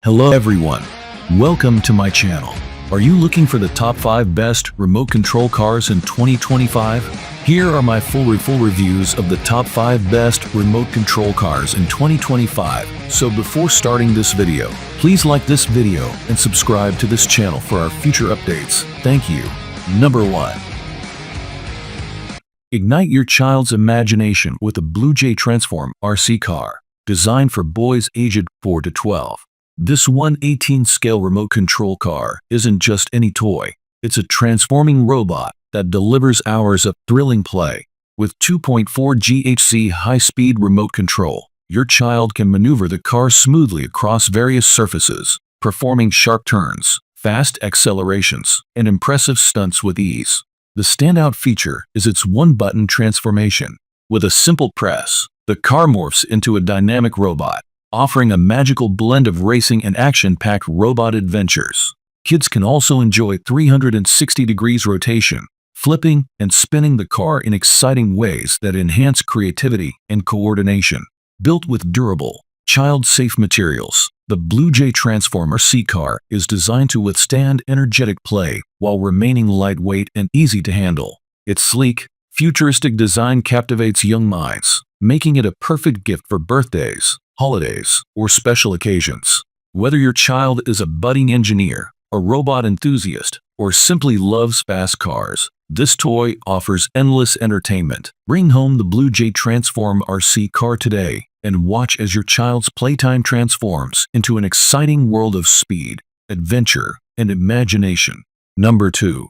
Hello everyone, welcome to my channel. Are you looking for the top 5 best remote control cars in 2025? Here are my full reviews of the top 5 best remote control cars in 2025. So before starting this video, please like this video and subscribe to this channel for our future updates. Thank you. Number 1. Ignite your child's imagination with a BLUEJAY Transform RC car, designed for boys aged 4 to 12. This 1/18 scale remote control car isn't just any toy. It's a transforming robot that delivers hours of thrilling play. With 2.4 GHz high-speed remote control, your child can maneuver the car smoothly across various surfaces, performing sharp turns, fast accelerations, and impressive stunts with ease. The standout feature is its one-button transformation. With a simple press, the car morphs into a dynamic robot, offering a magical blend of racing and action-packed robot adventures. Kids can also enjoy 360 degrees rotation, flipping and spinning the car in exciting ways that enhance creativity and coordination. Built with durable, child-safe materials, the BLUEJAY Transform RC car is designed to withstand energetic play while remaining lightweight and easy to handle. Its sleek, futuristic design captivates young minds, making it a perfect gift for birthdays, holidays, or special occasions. Whether your child is a budding engineer, a robot enthusiast, or simply loves fast cars, this toy offers endless entertainment. Bring home the BLUEJAY Transform RC car today and watch as your child's playtime transforms into an exciting world of speed, adventure, and imagination. Number 2.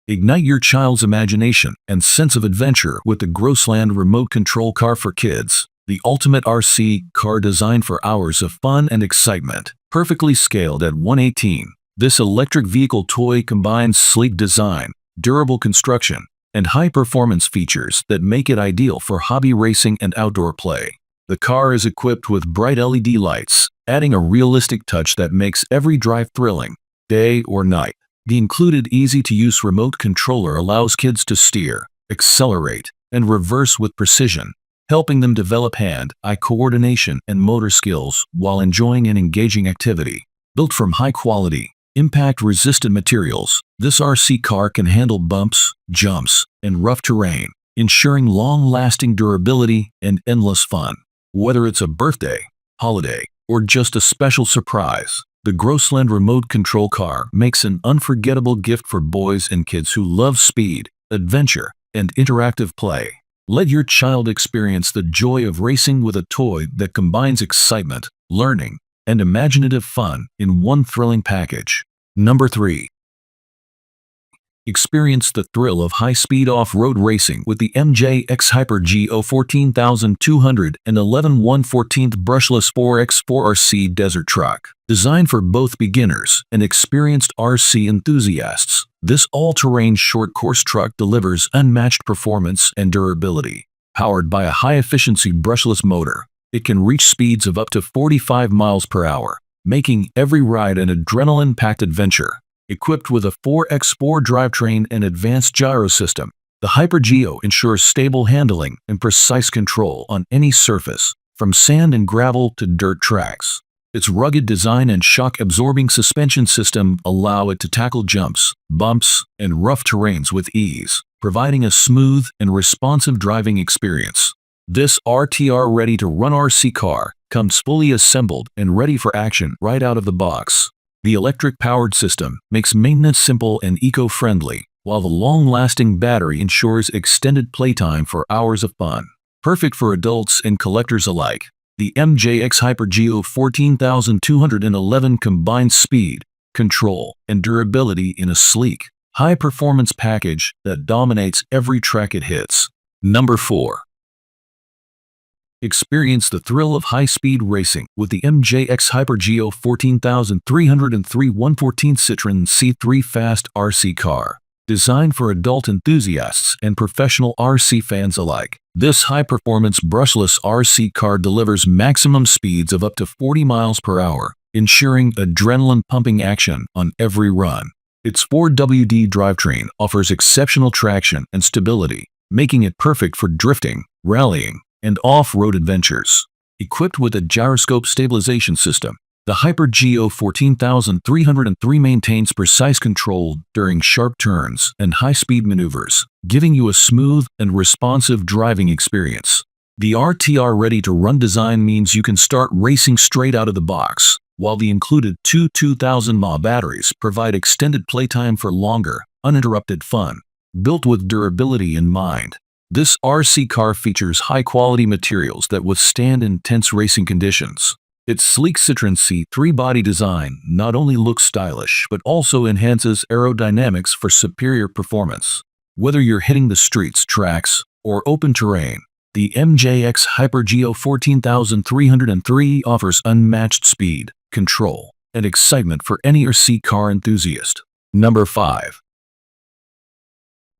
Ignite your child's imagination and sense of adventure with the Growsland remote control car for kids. The ultimate RC car designed for hours of fun and excitement. Perfectly scaled at 1/18, this electric vehicle toy combines sleek design, durable construction, and high-performance features that make it ideal for hobby racing and outdoor play. The car is equipped with bright LED lights, adding a realistic touch that makes every drive thrilling, day or night. The included easy-to-use remote controller allows kids to steer, accelerate, and reverse with precision, helping them develop hand-eye coordination and motor skills while enjoying an engaging activity. Built from high-quality, impact-resistant materials, this RC car can handle bumps, jumps, and rough terrain, ensuring long-lasting durability and endless fun. Whether it's a birthday, holiday, or just a special surprise, the Growsland remote control car makes an unforgettable gift for boys and kids who love speed, adventure, and interactive play. Let your child experience the joy of racing with a toy that combines excitement, learning, and imaginative fun in one thrilling package. Number 3. Experience the thrill of high-speed off-road racing with the MJX Hyper GO 14211 1/14 Brushless 4x4 RC Desert Truck. Designed for both beginners and experienced RC enthusiasts, this all-terrain short-course truck delivers unmatched performance and durability. Powered by a high-efficiency brushless motor, it can reach speeds of up to 45 miles per hour, making every ride an adrenaline-packed adventure. Equipped with a 4x4 drivetrain and advanced gyro system, the Hyper GO ensures stable handling and precise control on any surface, from sand and gravel to dirt tracks. Its rugged design and shock-absorbing suspension system allow it to tackle jumps, bumps, and rough terrains with ease, providing a smooth and responsive driving experience. This RTR ready-to-run RC car comes fully assembled and ready for action right out of the box. The electric-powered system makes maintenance simple and eco-friendly, while the long-lasting battery ensures extended playtime for hours of fun. Perfect for adults and collectors alike, the MJX Hyper GO 14211 combines speed, control, and durability in a sleek, high-performance package that dominates every track it hits. Number 4. Experience the thrill of high-speed racing with the MJX Hyper GO 14303 1/14 Citroen C3 Fast RC car. Designed for adult enthusiasts and professional RC fans alike, this high-performance brushless RC car delivers maximum speeds of up to 40 miles per hour, ensuring adrenaline-pumping action on every run. Its 4WD drivetrain offers exceptional traction and stability, making it perfect for drifting, rallying, and off-road adventures. Equipped with a gyroscope stabilization system, The Hyper-Geo 14303 maintains precise control during sharp turns and high-speed maneuvers, giving you a smooth and responsive driving experience. The RTR ready-to-run design means you can start racing straight out of the box, while the included two 2000 mAh batteries provide extended playtime for longer, uninterrupted fun. Built with durability in mind, this RC car features high-quality materials that withstand intense racing conditions. Its sleek Citroen C3 body design not only looks stylish but also enhances aerodynamics for superior performance. Whether you're hitting the streets, tracks, or open terrain, the MJX Hyper-Geo 14303 offers unmatched speed, control, and excitement for any RC car enthusiast. Number 5.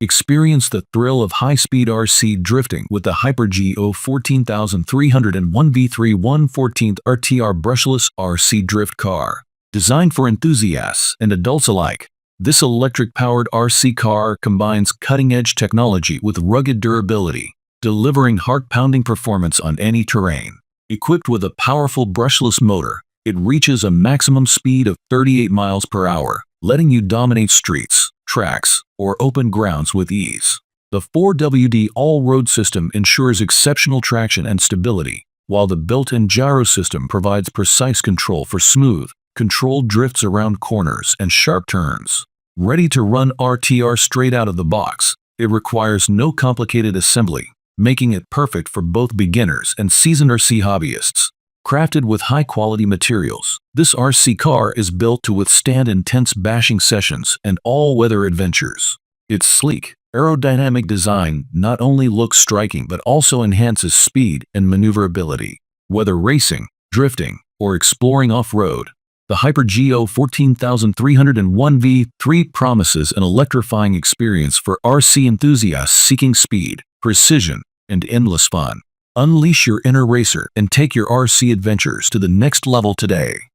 Experience the thrill of high-speed RC drifting with the Hyper-Geo 14301 V3 1/14 RTR Brushless RC drift car. Designed for enthusiasts and adults alike, this electric-powered RC car combines cutting-edge technology with rugged durability, delivering heart-pounding performance on any terrain. Equipped with a powerful brushless motor, it reaches a maximum speed of 38 miles per hour, letting you dominate streets, tracks, or open grounds with ease. The 4WD all-road system ensures exceptional traction and stability, while the built-in gyro system provides precise control for smooth, controlled drifts around corners and sharp turns. Ready to run RTR straight out of the box, it requires no complicated assembly, making it perfect for both beginners and seasoned RC hobbyists. Crafted with high-quality materials, this RC car is built to withstand intense bashing sessions and all-weather adventures. Its sleek, aerodynamic design not only looks striking but also enhances speed and maneuverability. Whether racing, drifting, or exploring off-road, the Hyper-Geo 14301 V3 promises an electrifying experience for RC enthusiasts seeking speed, precision, and endless fun. Unleash your inner racer and take your RC adventures to the next level today.